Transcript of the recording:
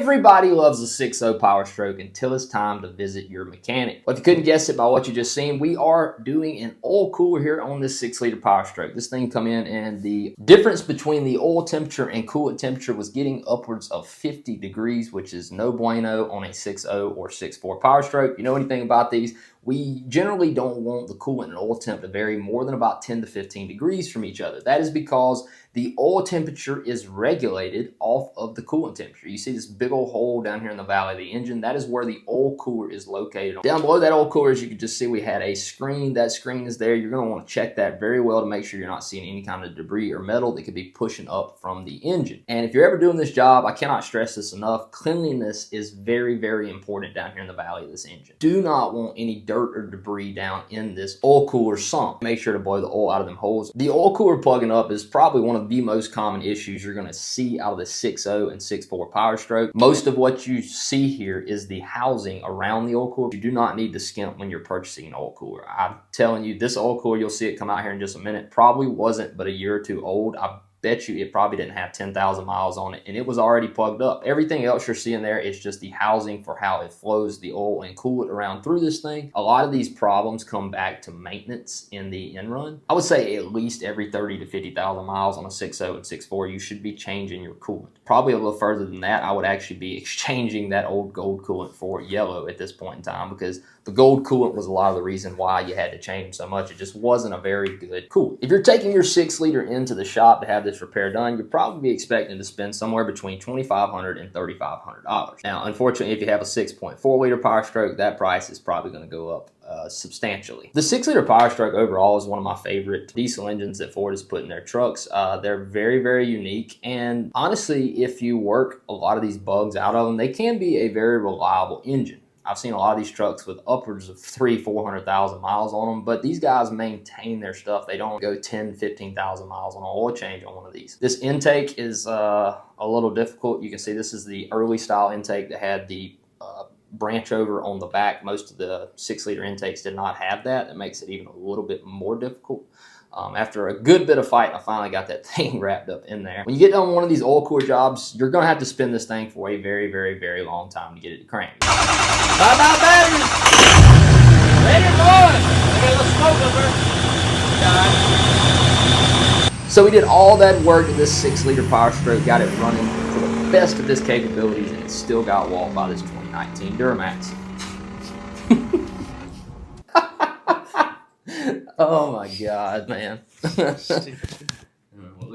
Everybody loves a 6.0 PowerStroke until it's time to visit your mechanic. Well, if you couldn't guess it by what you just seen, we are doing an oil cooler here on this 6-liter PowerStroke. This thing come in and the difference between the oil temperature and coolant temperature was getting upwards of 50 degrees, which is no bueno on a 6.0 or 6.4 PowerStroke. You know anything about these? We generally don't want the coolant and oil temp to vary more than about 10 to 15 degrees from each other. That is because the oil temperature is regulated off of the coolant temperature. You see this big old hole down here in the valley of the engine. That is where the oil cooler is located. Down below that oil cooler, as you can just see, we had a screen. That screen is there. You're going to want to check that very well to make sure you're not seeing any kind of debris or metal that could be pushing up from the engine. And if you're ever doing this job, I cannot stress this enough, cleanliness is very, very important down here in the valley of this engine. Do not want any dirt or debris down in this oil cooler sump. Make sure to blow the oil out of them holes. The oil cooler plugging up is probably one of the most common issues you're going to see out of the 6.0 and 6.4 PowerStroke. Most of what you see here is the housing around the oil cooler. You do not need to skimp when you're purchasing an oil cooler. I'm telling you, this oil cooler, you'll see it come out here in just a minute, probably wasn't but a year or two old. I bet you it probably didn't have 10,000 miles on it, and it was already plugged up. Everything else you're seeing there is just the housing for how it flows the oil and coolant around through this thing. A lot of these problems come back to maintenance in the in run. I would say at least every 30 to 50,000 miles on a 6.0 and 6.4, you should be changing your coolant. Probably a little further than that, I would actually be exchanging that old gold coolant for yellow at this point in time, because the gold coolant was a lot of the reason why you had to change them so much. It just wasn't a very good coolant. If you're taking your 6-liter into the shop to have this repair done, you're probably expecting to spend somewhere between $2,500 and $3,500. Now, unfortunately, if you have a 6.4-liter PowerStroke, that price is probably going to go up substantially. The 6-liter PowerStroke overall is one of my favorite diesel engines that Ford has put in their trucks. They're very, very unique, and honestly, if you work a lot of these bugs out of them, they can be a very reliable engine. I've seen a lot of these trucks with upwards of 300,000-400,000 miles on them, but these guys maintain their stuff. They don't go 10,000-15,000 miles on an oil change on one of these. This intake is a little difficult. You can see this is the early style intake that had the branch over on the back. Most of the 6-liter intakes did not have that. It makes it even a little bit more difficult. After a good bit of fight, I finally got that thing wrapped up in there. When you get done one of these oil cooler jobs, you're going to have to spin this thing for a very, very, very long time to get it to crank. Bye-bye, batteries! Let it run! I got a little smoke over. So we did all that work in this 6-liter PowerStroke, got it running to the best of its capabilities, and it still got walled by this 2019 Duramax. Oh my God, man.